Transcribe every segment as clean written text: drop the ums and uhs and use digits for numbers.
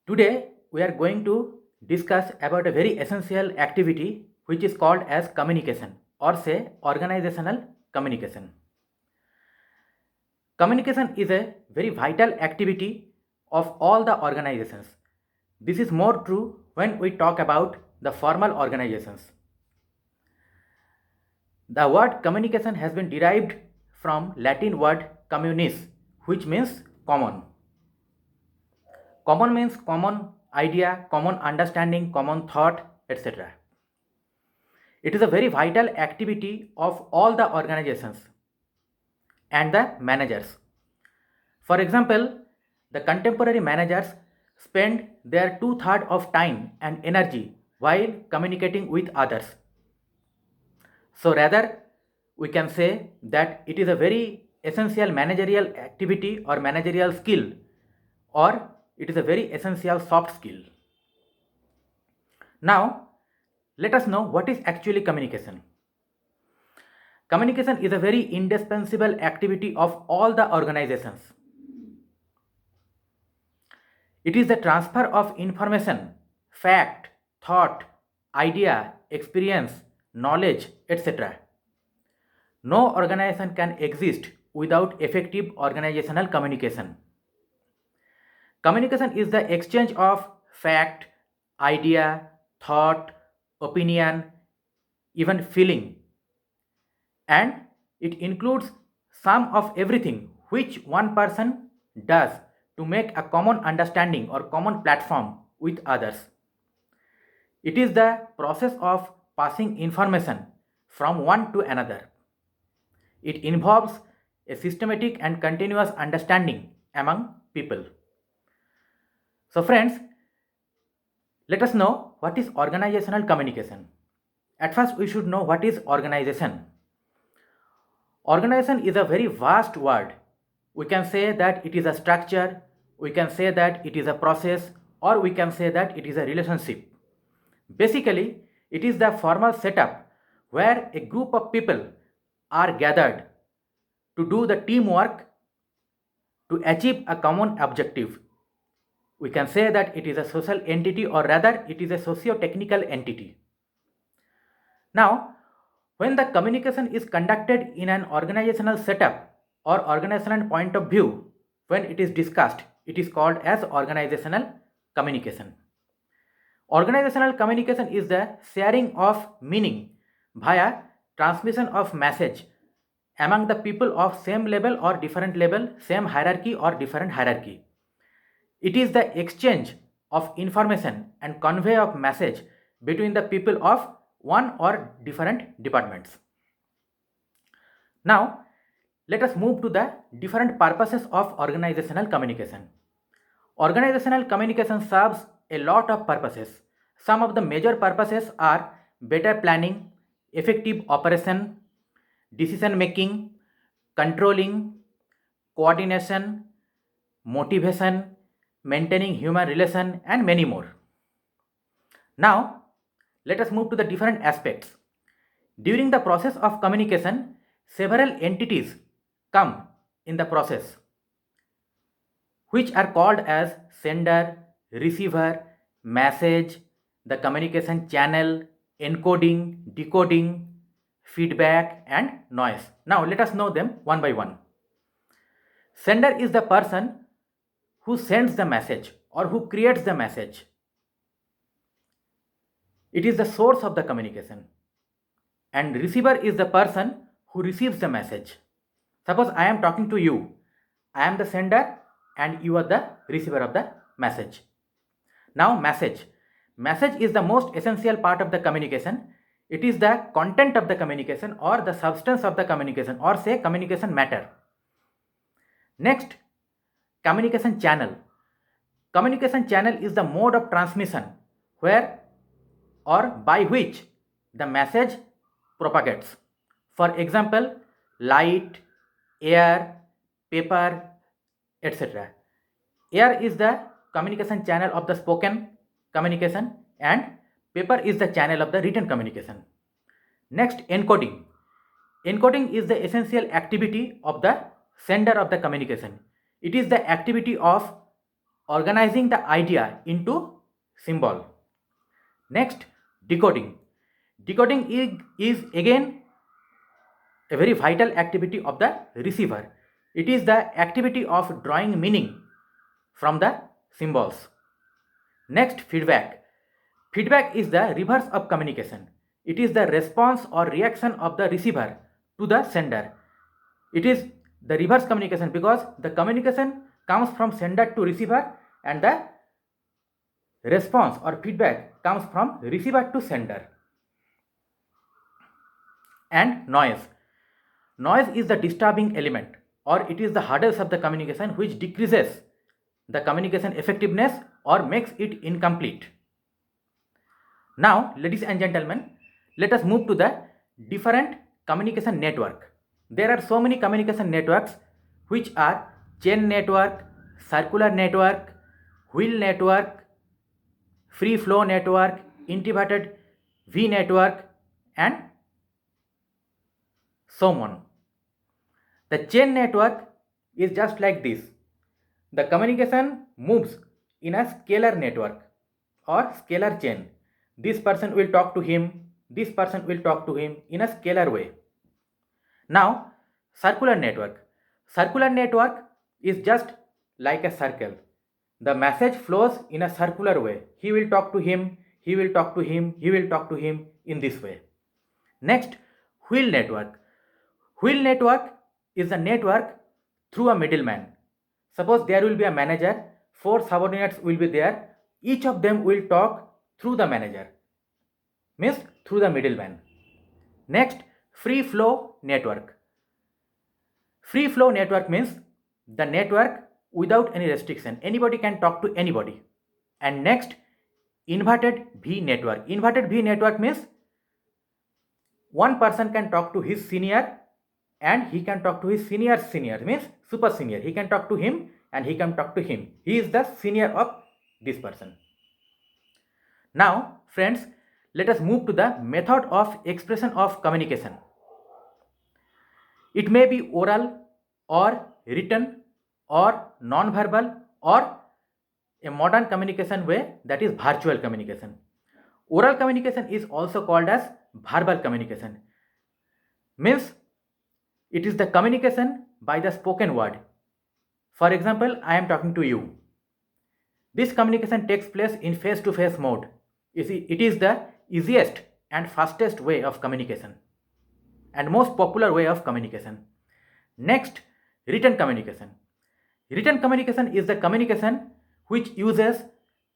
Today we are going to discuss about a very essential activity which is called as communication or say organizational communication. Communication is a very vital activity of all the organizations. This is more true when we talk about the formal organizations. The word communication has been derived from Latin word communis, which means common. Common means common idea, common understanding, common thought, etc. It is a very vital activity of all the organizations and the managers. For example, the contemporary managers spend their two-thirds of time and energy while communicating with others. So rather, we can say that it is a very essential managerial activity or managerial skill, or it is a very essential soft skill. Now, let us know what is actually communication. Communication is a very indispensable activity of all the organizations. It is the transfer of information, fact, thought, idea, experience, knowledge, etc. No organization can exist without effective organizational communication. Communication is the exchange of fact, idea, thought, opinion, even feeling, and it includes some of everything which one person does to make a common understanding or common platform with others. It is the process of passing information from one to another. It involves a systematic and continuous understanding among people. So friends, let us know what is organizational communication. At first we should know what is organization. Organization is a very vast word. We can say that it is a structure, we can say that it is a process, or we can say that it is a relationship. Basically, it is the formal setup where a group of people are gathered to do the teamwork to achieve a common objective. We can say that it is a social entity, or rather it is a socio-technical entity. Now, when the communication is conducted in an organizational setup or organizational point of view, when it is discussed, it is called as organizational communication. Organizational communication is the sharing of meaning via transmission of message among the people of same level or different level, same hierarchy or different hierarchy. It is the exchange of information and convey of message between the people of one or different departments. Now, let us move to the different purposes of organizational communication. Organizational communication serves a lot of purposes. Some of the major purposes are better planning, effective operation, decision making, controlling, coordination, motivation, maintaining human relation, and many more. Now, let us move to the different aspects. During the process of communication, several entities come in the process, which are called as sender, receiver, message, the communication channel, encoding, decoding, feedback, and noise. Now, let us know them one by one. Sender is the person who sends the message or who creates the message. It is the source of the communication. And receiver is the person who receives the message. Suppose I am talking to you. I am the sender and you are the receiver of the message. Now message. Message is the most essential part of the communication. It is the content of the communication or the substance of the communication, or say communication matter. Next, communication channel. Communication channel is the mode of transmission where or by which the message propagates. For example, light, air, paper, etc. Air is the communication channel of the spoken communication and paper is the channel of the written communication. Next, encoding. Encoding is the essential activity of the sender of the communication. It is the activity of organizing the idea into symbol. Next, decoding. Decoding is again a very vital activity of the receiver. It is the activity of drawing meaning from the symbols. Next, feedback. Feedback is the reverse of communication. It is the response or reaction of the receiver to the sender. It is the reverse communication because the communication comes from sender to receiver and the response or feedback comes from receiver to sender. And noise. Noise is the disturbing element or it is the hurdles of the communication which decreases the communication effectiveness or makes it incomplete. Now, ladies and gentlemen, let us move to the different communication network. There are so many communication networks which are chain network, circular network, wheel network, free flow network, introverted V network and so on. The chain network is just like this. The communication moves in a scalar network or scalar chain. This person will talk to him, this person will talk to him in a scalar way. Now, circular network. Circular network is just like a circle. The message flows in a circular way. He will talk to him, he will talk to him, he will talk to him in this way. Next, wheel network. Wheel network is a network through a middleman. Suppose there will be a manager, 4 subordinates will be there, each of them will talk through the manager, means through the middleman. Next, free flow network. Free flow network means the network without any restriction. Anybody can talk to anybody. And next, inverted V network. Inverted V network means one person can talk to his senior and he can talk to his senior's senior, means super senior. He can talk to him and he can talk to him. He is the senior of this person. Now, friends, let us move to the method of expression of communication. It may be oral or written or non-verbal or a modern communication way, that is virtual communication. Oral communication is also called as verbal communication. Means it is the communication by the spoken word. For example, I am talking to you. This communication takes place in face-to-face mode. It is the easiest and fastest way of communication and most popular way of communication. Next, written communication. Written communication is the communication which uses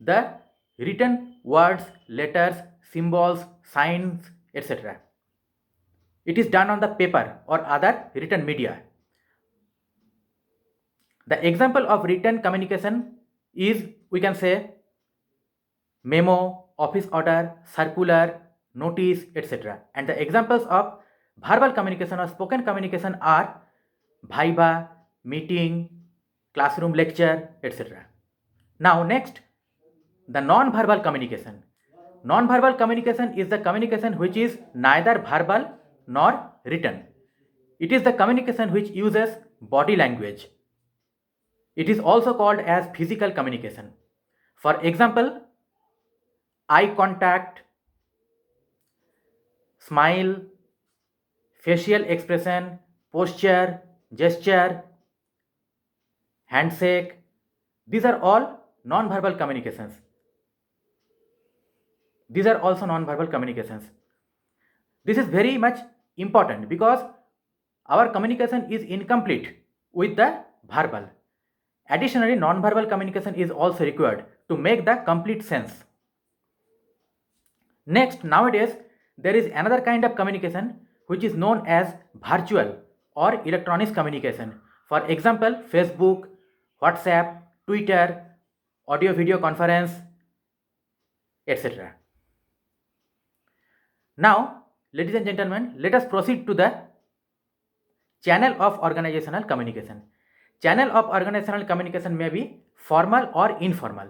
the written words, letters, symbols, signs, etc. It is done on the paper or other written media. The example of written communication is, we can say, memo, office order, circular, notice, etc. And the examples of verbal communication or spoken communication are viva, meeting, classroom lecture, etc. Now next, the non-verbal communication. Non-verbal communication is the communication which is neither verbal nor written. It is the communication which uses body language. It is also called as physical communication. For example, eye contact, smile, facial expression, posture, gesture, handshake. These are all non-verbal communications. These are also non-verbal communications. This is very much important because our communication is incomplete with the verbal. Additionally, non-verbal communication is also required to make the complete sense. Next, nowadays, there is another kind of communication which is known as virtual or electronic communication. For example, Facebook, WhatsApp, Twitter, audio video conference, etc. Now, ladies and gentlemen, let us proceed to the channel of organizational communication. Channel of organizational communication may be formal or informal.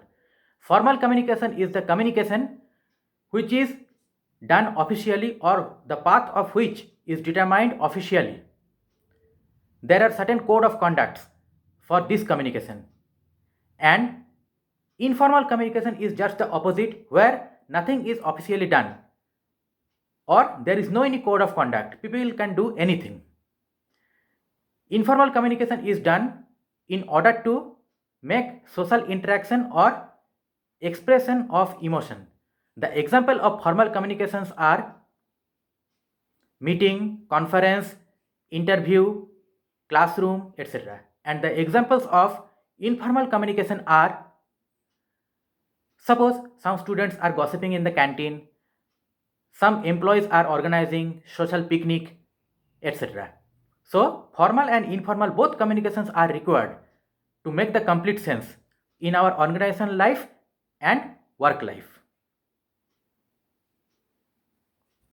Formal communication is the communication which is done officially or the path of which is determined officially. There are certain code of conducts for this communication, and Informal communication is just the opposite, where nothing is officially done or there is no any code of conduct. People can do anything. Informal communication is done in order to make social interaction or expression of emotion. The example of formal communications are meeting, conference, interview, classroom, etc. And the examples of informal communication are, suppose some students are gossiping in the canteen, some employees are organizing social picnic, etc. So, formal and informal both communications are required to make the complete sense in our organizational life and work life.